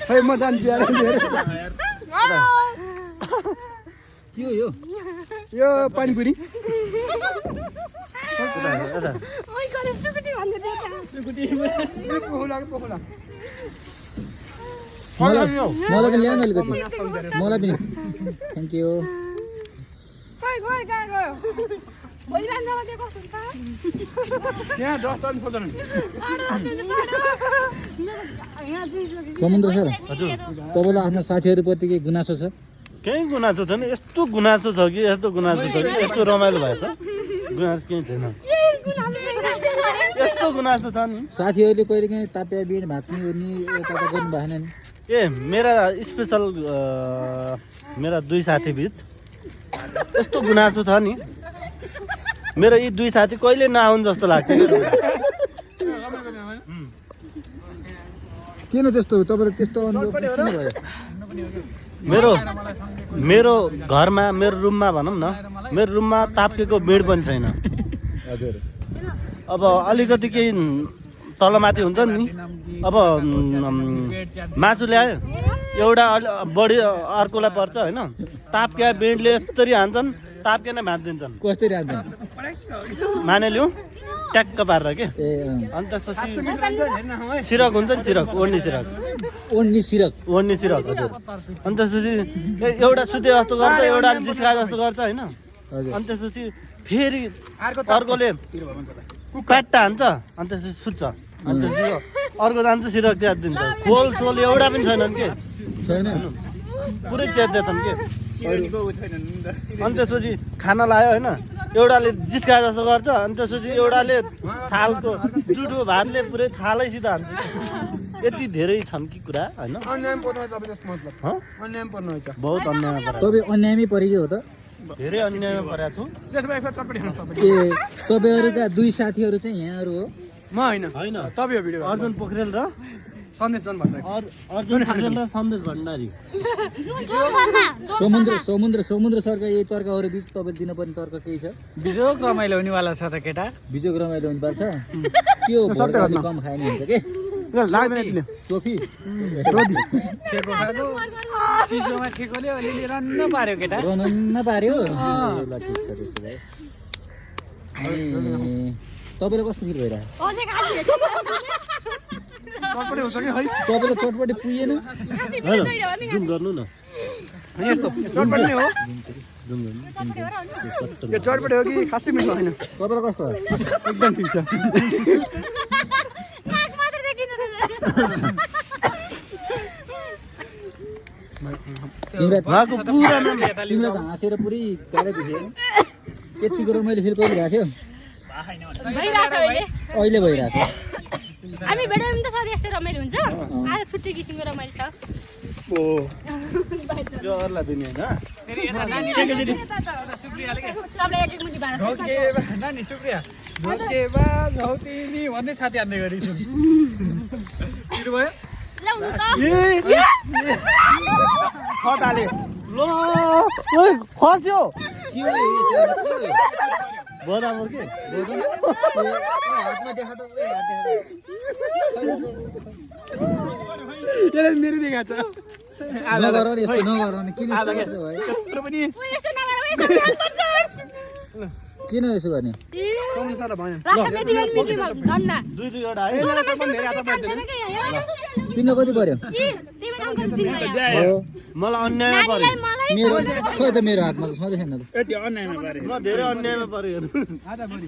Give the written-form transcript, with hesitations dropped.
खै म जान्छु यार के हो यो पानीपुरी मलाई पनि ल्याउनु अलिकति मलाई पनि थ्याङ्क यू समुद्र सर तपाईँलाई आफ्नो साथीहरूप्रति केही गुनासो छ केही गुनासो छैन यस्तो गुनासो छ कि यस्तो गुनासो छ कि यस्तो रमाइलो भएछ गुनासो केही छैन यस्तो गुनासो छ नि साथीहरूले कहिले काहीँ ताप्या बिन भात पनि ओर्नी यता गर्नु भएन नि ए मेरा स्पेसल मेरा दुई साथी बिच यस्तो गुनासो छ नि मेरो यी दुई साथी कहिले नआउन् जस्तो लाग्छ किन त्यस्तो तपाईँले त्यस्तो अनुभव किन भयो मेरो मेरो घरमा मेरो रुममा भनौँ न मेरो रुममा ताप्केको बेड पनि छैन हजुर अब अलिकति केही तलमाथि हुन्छ नि अब मासु ल्यायो एउटा बढी अर्कोलाई पर्छ होइन ताप्के बेडले यस्तरी हान्छन् ताप्के नै भाँचिदिन्छन् कसरी हान्छ माने लिउँ ट्याक्क पारेर के ए अनि त्यसपछि सिरक हुन्छ नि सिरक ओढ्ने सिरक ओन्ली सिरक ओढ्ने सिरक हजुर अनि त्यसपछि एउटा सुते जस्तो गर्छ एउटा जिस्का जस्तो गर्छ होइन अनि त्यसपछि फेरि अर्कोले प्याट्टा हान्छ अनि त्यसपछि सुत्छ अनि त्यसपछि अर्को जान्छ सिरक त्याग दिन्छ खोल सोल एउटा पनि छैनन् के छैन पुरै च्यात्दैछन् के अनि त्यसपछि खाना लायो होइन एउटाले जिस्का जस्तो गर्छ अनि त्यसपछि एउटाले थालको जुठो भातले पुरै थालैसित हान्छ यति धेरै छन् कि कुरा होइन बहुत अन्याय परेको तपाईँ अन्यायमै परेको हो त धेरै अन्यायमा परेको छु ए तपाईँहरूका दुई साथीहरू चाहिँ यहाँहरू हो म होइन होइन तपाईँ हो भिडियो अर्जुन पोखरेल र सन्देश जन भन्दै अर्जुन पोखरेल र सन्देश भण्डारी समुद्र सरका यही तर्कहरू बिच तपाईँले दिनुपर्ने तर्क केही छ बिजोक रमाइलो हुनेवाला छ त केटा बिजोग रमाइलो हुनु पर्छ के हो भोट अलि कम खाए नि हुन्छ के लाग्दैन टोपी ठेको खाएको चिसोमा ठेकोले अलिअलि रन्न पार्यो केटा रनन्न पार्यो ल ठिक छ त्यसो भए अनि तपाईँलाई कस्तो फिल भइरहेको तपाईँलाई चटपटे पुगेन जुम गर्नु न चटपट नै हो यो चटपट हो कि खासै मिठो होइन तपाईँलाई कस्तो हो एकदम ठिक छ उहाँको पुरा नाम तिमीलाई त हाँसेर पुरै गाह्रो देख्यो त्यतिको रमाइलो फिल कहिले भएको थियो अहिले भइरहेको हामी भेट्यौँ नि त सधैँ यस्तै रमाइलो हुन्छ आज छुट्टै किसिमको रमाइलो छ ओ यो अरूलाई दिने होइन सबलाई एक एक मुठी भाँडा नानी सुक्रिया भन्ने छाती हान्ने गरेको छु भयो ल्याउनु त खताले ल ओइ खस्यो के हो बराबर के हातमा देखा त हात त्यसले मेरो देखाएको छ नगर नि यस्तो नगर नि किन यस्तो गर्छ भाइ त्यत्रो पनि यस्तो नगर पर्छ किन यसो गर्ने समस्या भएन राखा मेदी धन्ना दुई दुईवटा है तिमीलाई कति पर्यो मलाई अन्यायमा पर्यो मेरो खोइ त मेरो हातमा त छँदै छैन त यति अन्यायमा पारे म धेरै अन्यायमा पर्यो आधा बढी